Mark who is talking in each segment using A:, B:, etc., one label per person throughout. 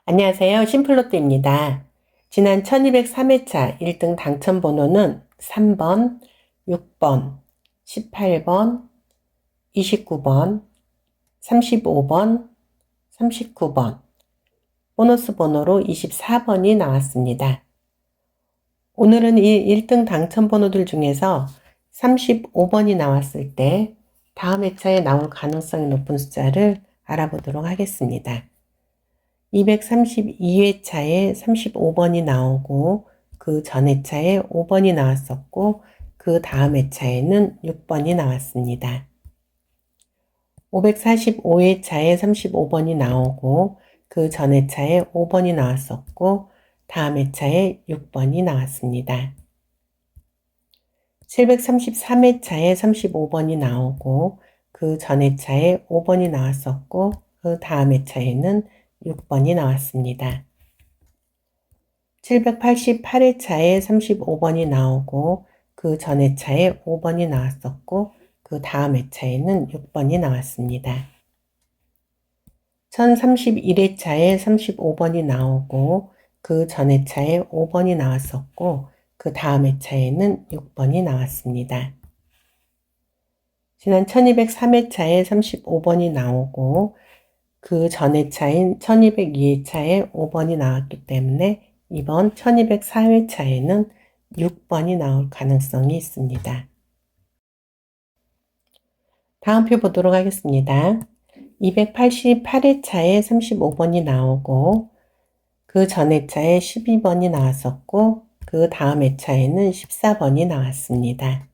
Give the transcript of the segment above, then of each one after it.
A: 안녕하세요. 심플로또입니다. 지난 1203회차 1등 당첨 번호는 3번, 6번, 18번, 29번, 35번, 39번, 보너스 번호로 24번이 나왔습니다. 오늘은 이 1등 당첨 번호들 중에서 35번이 나왔을 때 다음 회차에 나올 가능성이 높은 숫자를 알아보도록 하겠습니다. 232회차에 35번이 나오고 그 전 회차에 5번이 나왔었고 그 다음 회차에는 6번이 나왔습니다. 545회차에 35번이 나오고 그 전 회차에 5번이 나왔었고 다음 회차에 6번이 나왔습니다. 733회차에 35번이 나오고 그 전 회차에 5번이 나왔었고 그 다음 회차에는 6번이 나왔습니다. 788회차에 35번이 나오고 그 전 회차에 5번이 나왔었고 그 다음 회차에는 6번이 나왔습니다. 1031회차에 35번이 나오고 그 전 회차에 5번이 나왔었고 그 다음 회차에는 6번이 나왔습니다. 지난 1203회차에 35번이 나오고 그 전 회차인 1202회차에 5번이 나왔기 때문에 이번 1204회차에는 6번이 나올 가능성이 있습니다. 다음 표 보도록 하겠습니다. 288회차에 35번이 나오고 그 전 회차에 12번이 나왔었고 그 다음 회차에는 14번이 나왔습니다.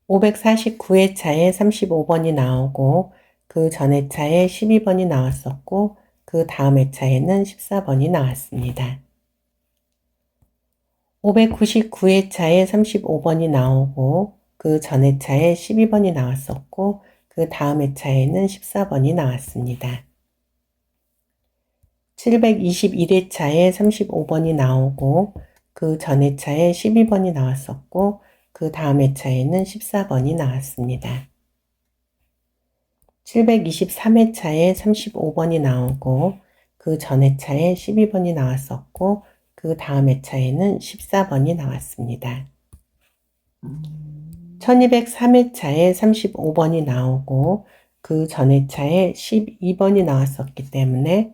A: 549회차에 35번이 나오고 그 전 회차에 12번이 나왔었고 그 다음 회차에는 14번이 나왔습니다. 599회차에 35번이 나오고 그 전 회차에 12번이 나왔었고 그 다음 회차에는 14번이 나왔습니다. 721회차에 35번이 나오고 그 전 회차에 12번이 나왔었고 그 다음 회차에는 14번이 나왔습니다. 723회차에 35번이 나오고 그 전 회차에 12번이 나왔었고 그 다음 회차에는 14번이 나왔습니다. 1203회차에 35번이 나오고 그 전 회차에 12번이 나왔었기 때문에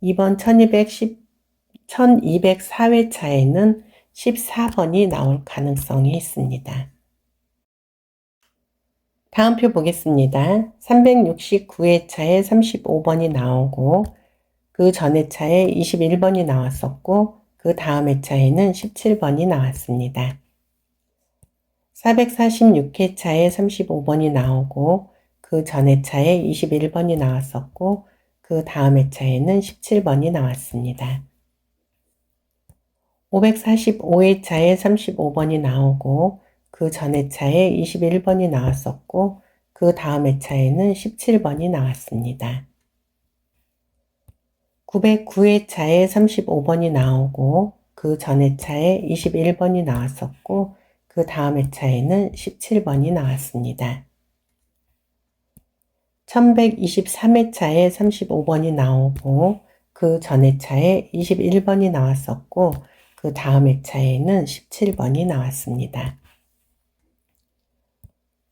A: 이번 1204회차에는 14번이 나올 가능성이 있습니다. 다음 표 보겠습니다. 369회차에 35번이 나오고 그 전 회차에 21번이 나왔었고 그 다음 회차에는 17번이 나왔습니다. 446회차에 35번이 나오고 그 전 회차에 21번이 나왔었고 그 다음 회차에는 17번이 나왔습니다. 545회차에 35번이 나오고 그 전 회차에 21번이 나왔었고 그 다음 회차에는 17번이 나왔습니다. 909회차에 35번이 나오고 그 전 회차에 21번이 나왔었고 그 다음 회차에는 17번이 나왔습니다. 1123회차에 35번이 나오고 그 전 회차에 21번이 나왔었고 그 다음 회차에는 17번이 나왔습니다.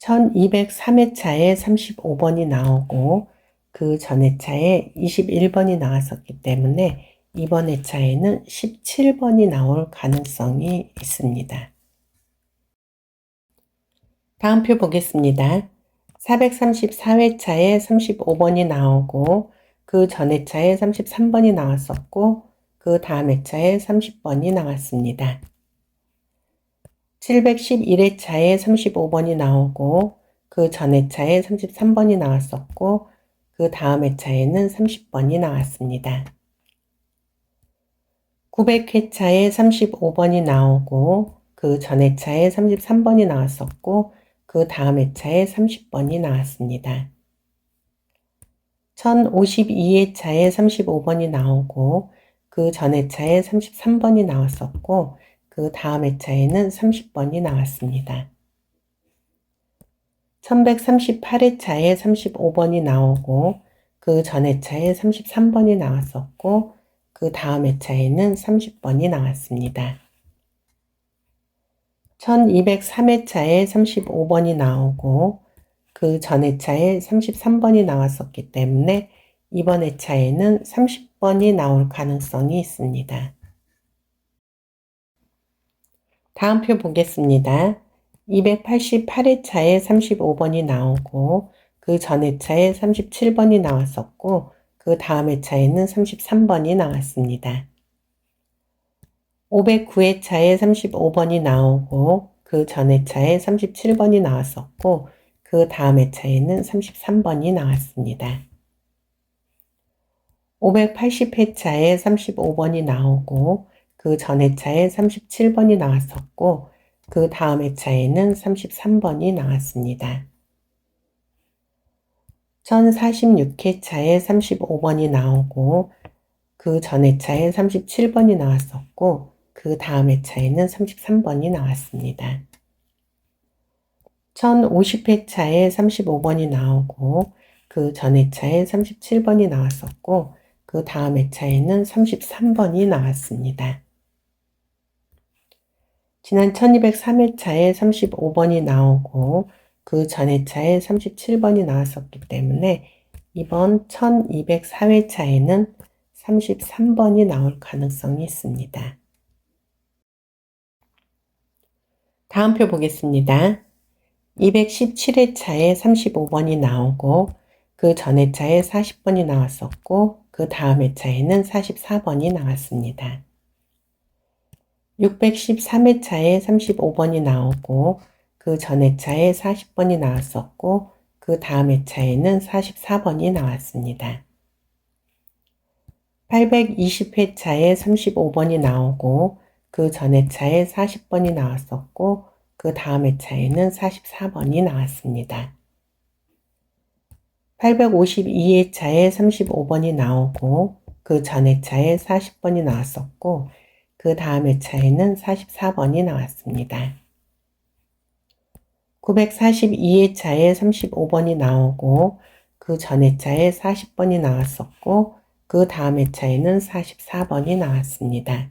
A: 1203회차에 35번이 나오고 그 전 회차에 21번이 나왔었기 때문에 이번 회차에는 17번이 나올 가능성이 있습니다. 다음 표 보겠습니다. 434회차에 35번이 나오고 그 전 회차에 33번이 나왔었고 그 다음 회차에 30번이 나왔습니다. 711회차에 35번이 나오고 그 전 회차에 33번이 나왔었고 그 다음 회차에는 30번이 나왔습니다. 900회차에 35번이 나오고 그 전 회차에 33번이 나왔었고 그 다음 회차에 30번이 나왔습니다. 1052회차에 35번이 나오고 그 전 회차에 33번이 나왔었고 그 다음 회차에는 30번이 나왔습니다. 1138회차에 35번이 나오고 그 그 전 회차에 33번이 나왔었고 그 다음 회차에는 30번이 나왔습니다. 1203회차에 35번이 나오고 그 전 회차에 33번이 나왔었기 때문에 이번 회차에는 30번이 나올 가능성이 있습니다. 다음 표 보겠습니다. 288회차에 35번이 나오고 그 전 회차에 37번이 나왔었고 그 다음 회차에는 33번이 나왔습니다. 509회차에 35번이 나오고 그 전 회차에 37번이 나왔었고 그 다음 회차에는 33번이 나왔습니다. 580회차에 35번이 나오고 그 전 회차에 37번이 나왔었고 그 다음 회차에는 33번이 나왔습니다. 1046회차에 35번이 나오고 그 전 회차에 37번이 나왔었고 그 다음 회차에는 33번이 나왔습니다. 1050회차에 35번이 나오고 그 전 회차에 37번이 나왔었고 그 다음 회차에는 33번이 나왔습니다. 지난 1203회차에 35번이 나오고 그 전 회차에 37번이 나왔었기 때문에 이번 1204회차에는 33번이 나올 가능성이 있습니다. 다음 표 보겠습니다. 217회차에 35번이 나오고 그 전 회차에 40번이 나왔었고 그 다음 회차에는 44번이 나왔습니다. 613회차에 35번이 나오고 그 전 회차에 40번이 나왔었고 그 다음 회차에는 44번이 나왔습니다. 820회차에 35번이 나오고 그 전 회차에 40번이 나왔었고 그 다음 회차에는 44번이 나왔습니다. 852회차에 35번이 나오고 그 전 회차에 40번이 나왔었고 그 다음 회차에는 44번이 나왔습니다. 942회차에 35번이 나오고 그 전 회차에 40번이 나왔었고 그 다음 회차에는 44번이 나왔습니다.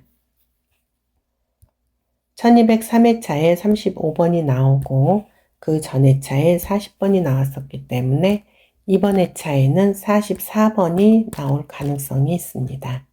A: 1203회차에 35번이 나오고 그 전 회차에 40번이 나왔었기 때문에 이번 회차에는 44번이 나올 가능성이 있습니다.